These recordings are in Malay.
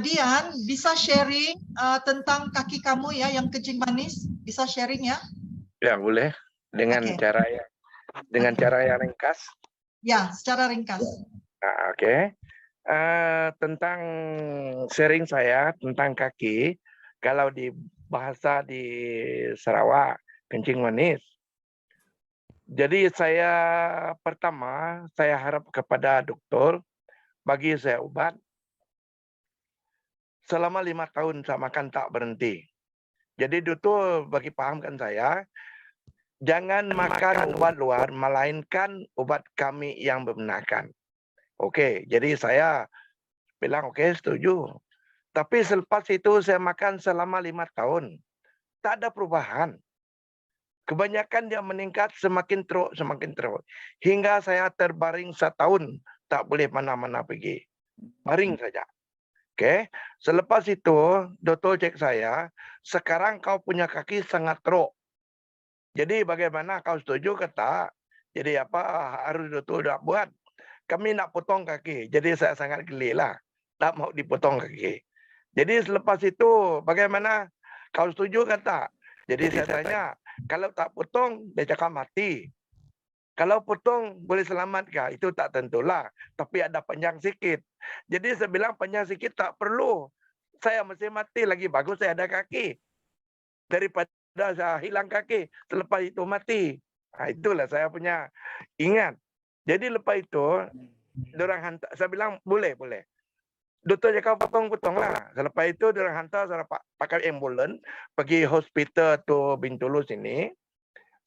Dian, bisa sharing tentang kaki kamu ya yang kencing manis? Bisa sharing ya? Ya, boleh. Dengan Oke. cara yang ringkas. Ya, secara ringkas. Oke. Tentang sharing saya tentang kaki, kalau di bahasa di Sarawak, kencing manis. Jadi pertama saya harap kepada dokter bagi saya obat. Selama 5 tahun saya makan tak berhenti. Jadi dokter bagi pahamkan saya, jangan makan obat luar, melainkan obat kami yang membenarkan. Oke, jadi saya bilang oke, setuju. Tapi selepas itu saya makan selama 5 tahun. Tak ada perubahan. Kebanyakan dia meningkat semakin teruk, semakin teruk. Hingga saya terbaring 1 tahun, tak boleh mana-mana pergi. Baring saja. Oke, selepas itu dokter cek saya, sekarang kau punya kaki sangat teruk. Jadi bagaimana, kau setuju ke tak? Jadi apa harus dokter nak buat? Kami nak potong kaki. Jadi saya sangat geli lah. Tak mau dipotong kaki. Jadi selepas itu bagaimana? Kau setuju ke tak? Jadi saya tanya, kalau tak potong, dia cakap mati. Kalau potong boleh selamat kah? Itu tak tentulah. Tapi ada panjang sikit. Jadi saya bilang panjang sikit tak perlu. Saya mesti mati lagi bagus saya ada kaki. Daripada saya hilang kaki, selepas itu mati. Itulah saya punya ingat. Jadi lepas itu, dorang hantar, saya bilang boleh, boleh. Doktor cakap potong-potonglah. Selepas itu dorang hantar saya pakai ambulans pergi hospital tu Bintulu sini.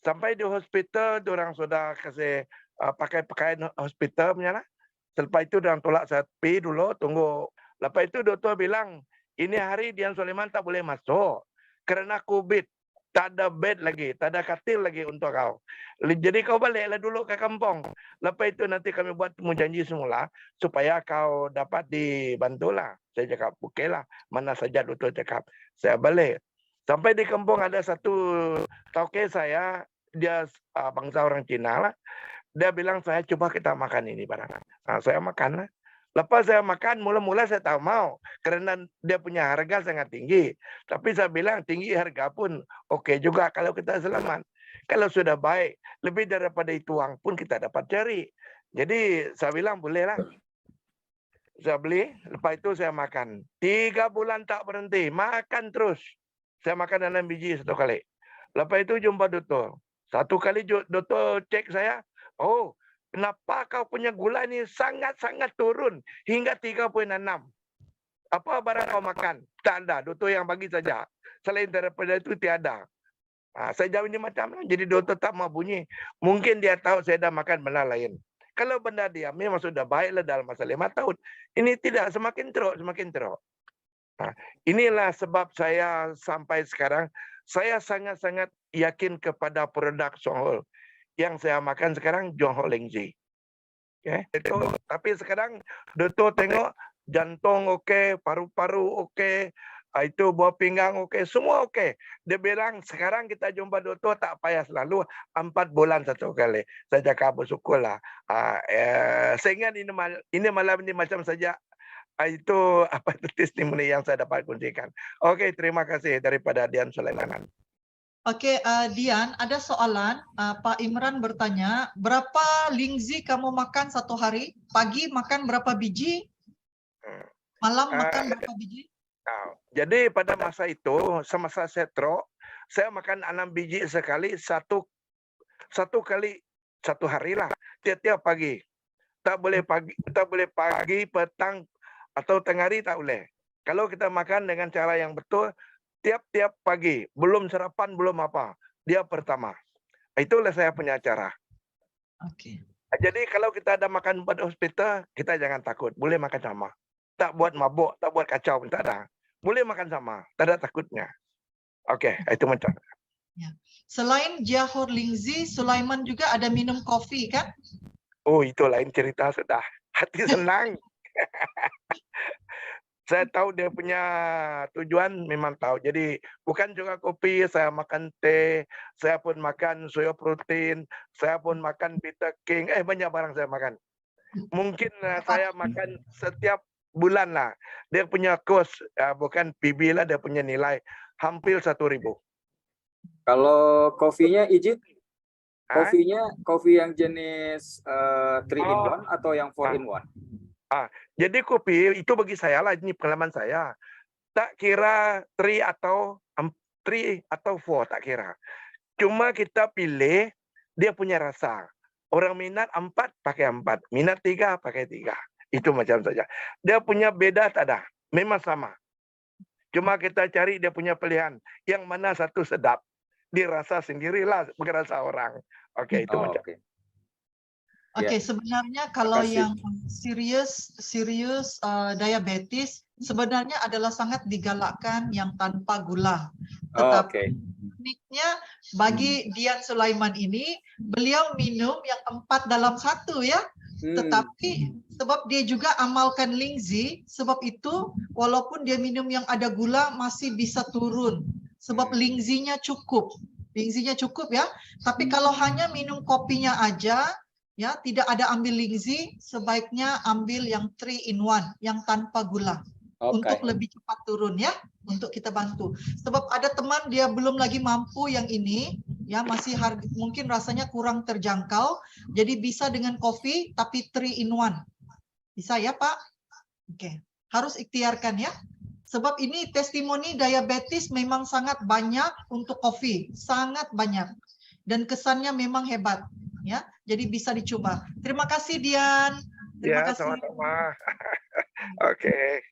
Sampai di hospital, orang sudah kasih pakai pakaian hospital punya lah. Selepas itu orang tolak saya pergi dulu, tunggu. Lepas itu doktor bilang, ini hari Dian Sulaiman tak boleh masuk. Kerana COVID, tak ada bed lagi, tak ada katil lagi untuk kau. Jadi kau baliklah dulu ke kampung. Lepas itu nanti kami buat temu janji semula, supaya kau dapat dibantulah. Saya cakap, okey lah, mana saja doktor cakap. Saya balik. Sampai di kampung ada satu tauke saya, dia bangsa orang Cina lah. Dia bilang saya coba kita makan ini barang. Saya makan lah. Lepas saya makan, mula-mula saya tak mau karena dia punya harga sangat tinggi. Tapi saya bilang tinggi harga pun okey juga kalau kita selamat. Kalau sudah baik, lebih daripada itu uang pun kita dapat cari. Jadi saya bilang bolehlah. Saya beli, lepas itu saya makan. 3 bulan tak berhenti, makan terus. Saya makan 6 biji satu kali. Lepas itu jumpa doktor. Satu kali doktor cek saya, oh, kenapa kau punya gula ni sangat-sangat turun hingga 3,6. Apa barang kau makan? Tak ada, doktor yang bagi saja. Selain daripada itu tiada. Saya jawab ini macam mana? Jadi doktor tak mau bunyi. Mungkin dia tahu saya dah makan benda lain. Kalau benda dia memang sudah baiklah dalam masa 5 tahun. Ini tidak, semakin teruk, semakin teruk. Inilah sebab saya sampai sekarang, saya sangat-sangat yakin kepada produk Songhol. Yang saya makan sekarang Johor Lengzi. Okay. Tapi sekarang doktor tengok jantung okey, paru-paru okey, itu buah pinggang okey, semua okey. Dia bilang sekarang kita jumpa doktor tak payah selalu 4 bulan satu kali. Saya cakap bersyukurlah. Saya ingat ini malam ini macam saja itu apa itu testimoni yang saya dapat kongsikan. Okey, terima kasih daripada Dian Sulaiman. Oke, Dian, ada soalan. Pak Imran bertanya, berapa lingzi kamu makan satu hari? Pagi makan berapa biji? Malam makan berapa biji? Jadi pada masa itu, semasa saya stroke, saya makan 6 biji sekali, satu kali satu hari lah, tiap-tiap pagi. Tak boleh pagi, petang atau tengah hari tak boleh. Kalau kita makan dengan cara yang betul, tiap-tiap pagi, belum sarapan, belum apa, dia pertama. Itulah saya punya cara. Oke. Jadi kalau kita ada makan buat hospital, kita jangan takut, boleh makan sama. Tak buat mabuk, tak buat kacau pun tak ada. Boleh makan sama, tak ada takutnya. Okey, itu macam. Ya. Selain Johor Lingzi, Sulaiman juga ada minum kopi kan? Oh, itu lain cerita sudah. Hati senang. Saya tahu dia punya tujuan, memang tahu. Jadi bukan juga kopi, saya makan teh, saya pun makan soya protein, saya pun makan Bitter King, banyak barang saya makan. Mungkin saya makan setiap bulan lah. Dia punya kos, bukan PB lah, dia punya nilai hampir 1.000. Kalau kopinya Ijit, Ah, kopi yang jenis 3 in 1 atau yang 4 in 1? Jadi kopi itu bagi saya lah, ini pengalaman saya. Tak kira 3 atau 4, tak kira. Cuma kita pilih dia punya rasa. Orang minat 4 pakai 4, minat 3 pakai 3. Itu macam saja. Dia punya beda tak ada, memang sama. Cuma kita cari dia punya pilihan. Yang mana satu sedap. Dirasa sendirilah, bukan rasa orang. Oke, itu macam. Oke, sebenarnya kalau yang serius diabetes sebenarnya adalah sangat digalakkan yang tanpa gula. Tetapi tekniknya bagi Dian Sulaiman ini, beliau minum yang 4 dalam 1 ya. Tetapi sebab dia juga amalkan Lingzi, sebab itu walaupun dia minum yang ada gula masih bisa turun. Sebab Lingzinya cukup. Lingzinya cukup ya. Tapi kalau hanya minum kopinya aja, ya tidak ada ambil Lingzi, sebaiknya ambil yang 3 in 1, yang tanpa gula. Untuk lebih cepat turun ya, untuk kita bantu. Sebab ada teman dia belum lagi mampu yang ini, ya masih harga, mungkin rasanya kurang terjangkau, jadi bisa dengan kopi tapi 3 in 1. Bisa ya Pak? Oke, harus ikhtiarkan ya. Sebab ini testimoni diabetes memang sangat banyak untuk kopi, sangat banyak. Dan kesannya memang hebat. Ya, jadi bisa dicoba. Terima kasih Dian. Terima kasih. Sama-sama. Oke.